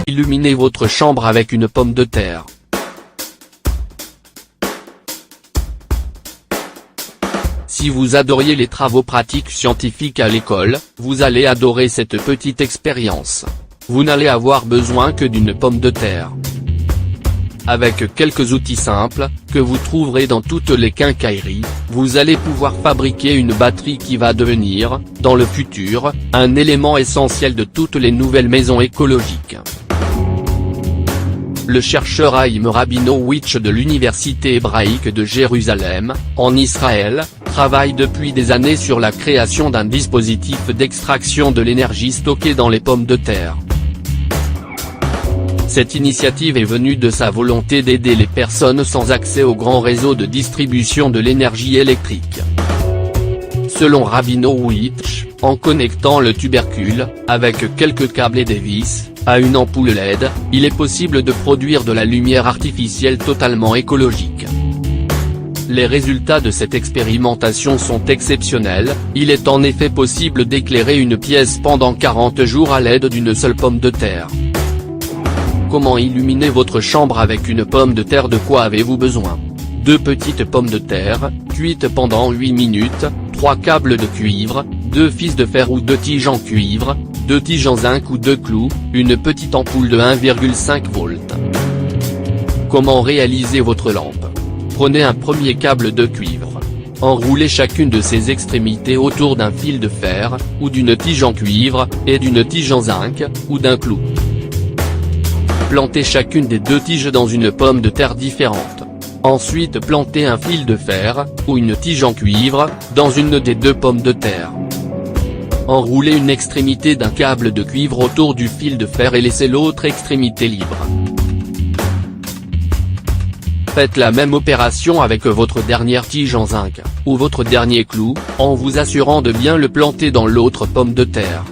Illuminez votre chambre avec une pomme de terre. Si vous adoriez les travaux pratiques scientifiques à l'école, vous allez adorer cette petite expérience. Vous n'allez avoir besoin que d'une pomme de terre. Avec quelques outils simples, que vous trouverez dans toutes les quincailleries, vous allez pouvoir fabriquer une batterie qui va devenir, dans le futur, un élément essentiel de toutes les nouvelles maisons écologiques. Le chercheur Haïm Rabinowitch de l'Université hébraïque de Jérusalem, en Israël, travaille depuis des années sur la création d'un dispositif d'extraction de l'énergie stockée dans les pommes de terre. Cette initiative est venue de sa volonté d'aider les personnes sans accès au grand réseau de distribution de l'énergie électrique. Selon Rabinowitch, en connectant le tubercule, avec quelques câbles et des vis, à une ampoule LED, il est possible de produire de la lumière artificielle totalement écologique. Les résultats de cette expérimentation sont exceptionnels, il est en effet possible d'éclairer une pièce pendant 40 jours à l'aide d'une seule pomme de terre. Comment illuminer votre chambre avec une pomme de terre? De quoi avez-vous besoin? 2 petites pommes de terre, cuites pendant 8 minutes, 3 câbles de cuivre, 2 fils de fer ou 2 tiges en cuivre, 2 tiges en zinc ou 2 clous, une petite ampoule de 1,5 volts. Comment réaliser votre lampe? Prenez un premier câble de cuivre. Enroulez chacune de ses extrémités autour d'un fil de fer, ou d'une tige en cuivre, et d'une tige en zinc, ou d'un clou. Plantez chacune des 2 tiges dans une pomme de terre différente. Ensuite plantez un fil de fer, ou une tige en cuivre, dans une des 2 pommes de terre. Enroulez une extrémité d'un câble de cuivre autour du fil de fer et laissez l'autre extrémité libre. Faites la même opération avec votre dernière tige en zinc, ou votre dernier clou, en vous assurant de bien le planter dans l'autre pomme de terre.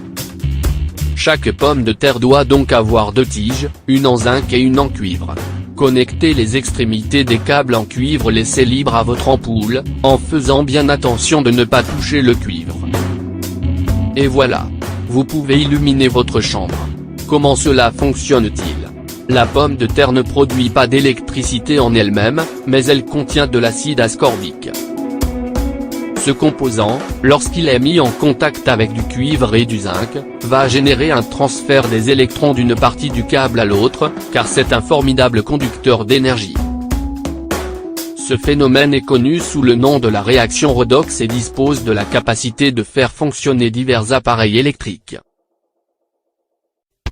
Chaque pomme de terre doit donc avoir 2 tiges, une en zinc et une en cuivre. Connectez les extrémités des câbles en cuivre laissés libres à votre ampoule, en faisant bien attention de ne pas toucher le cuivre. Et voilà. Vous pouvez illuminer votre chambre. Comment cela fonctionne-t-il? La pomme de terre ne produit pas d'électricité en elle-même, mais elle contient de l'acide ascorbique. Ce composant, lorsqu'il est mis en contact avec du cuivre et du zinc, va générer un transfert des électrons d'une partie du câble à l'autre, car c'est un formidable conducteur d'énergie. Ce phénomène est connu sous le nom de la réaction redox et dispose de la capacité de faire fonctionner divers appareils électriques.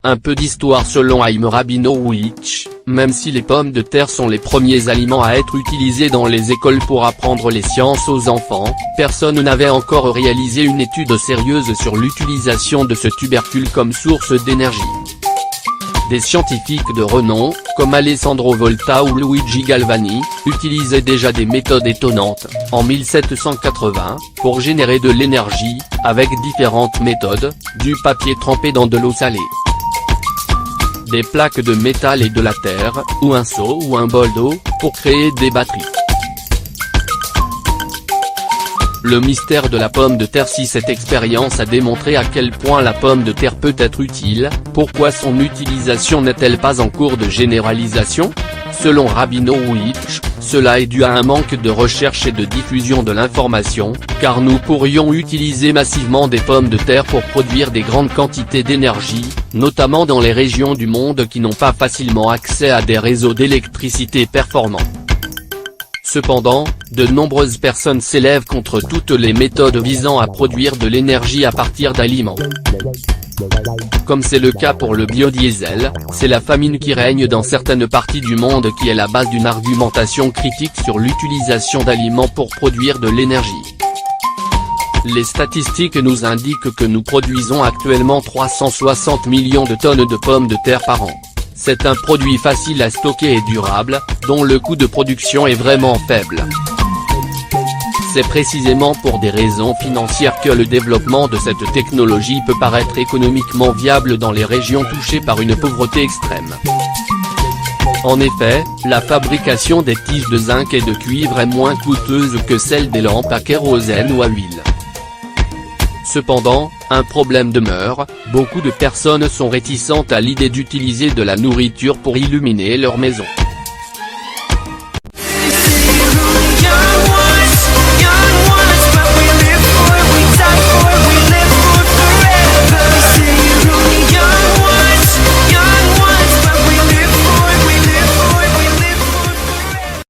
Un peu d'histoire selon Haïm Rabinowitch, même si les pommes de terre sont les premiers aliments à être utilisés dans les écoles pour apprendre les sciences aux enfants, personne n'avait encore réalisé une étude sérieuse sur l'utilisation de ce tubercule comme source d'énergie. Des scientifiques de renom, comme Alessandro Volta ou Luigi Galvani, utilisaient déjà des méthodes étonnantes, en 1780, pour générer de l'énergie, avec différentes méthodes, du papier trempé dans de l'eau salée, des plaques de métal et de la terre, ou un seau ou un bol d'eau, pour créer des batteries. Le mystère de la pomme de terre. Si cette expérience a démontré à quel point la pomme de terre peut être utile, pourquoi son utilisation n'est-elle pas en cours de généralisation? Selon Rabinowitch, cela est dû à un manque de recherche et de diffusion de l'information, car nous pourrions utiliser massivement des pommes de terre pour produire des grandes quantités d'énergie, notamment dans les régions du monde qui n'ont pas facilement accès à des réseaux d'électricité performants. Cependant, de nombreuses personnes s'élèvent contre toutes les méthodes visant à produire de l'énergie à partir d'aliments. Comme c'est le cas pour le biodiesel, c'est la famine qui règne dans certaines parties du monde qui est la base d'une argumentation critique sur l'utilisation d'aliments pour produire de l'énergie. Les statistiques nous indiquent que nous produisons actuellement 360 millions de tonnes de pommes de terre par an. C'est un produit facile à stocker et durable, dont le coût de production est vraiment faible. C'est précisément pour des raisons financières que le développement de cette technologie peut paraître économiquement viable dans les régions touchées par une pauvreté extrême. En effet, la fabrication des tiges de zinc et de cuivre est moins coûteuse que celle des lampes à kérosène ou à huile. Cependant, un problème demeure, beaucoup de personnes sont réticentes à l'idée d'utiliser de la nourriture pour illuminer leur maison.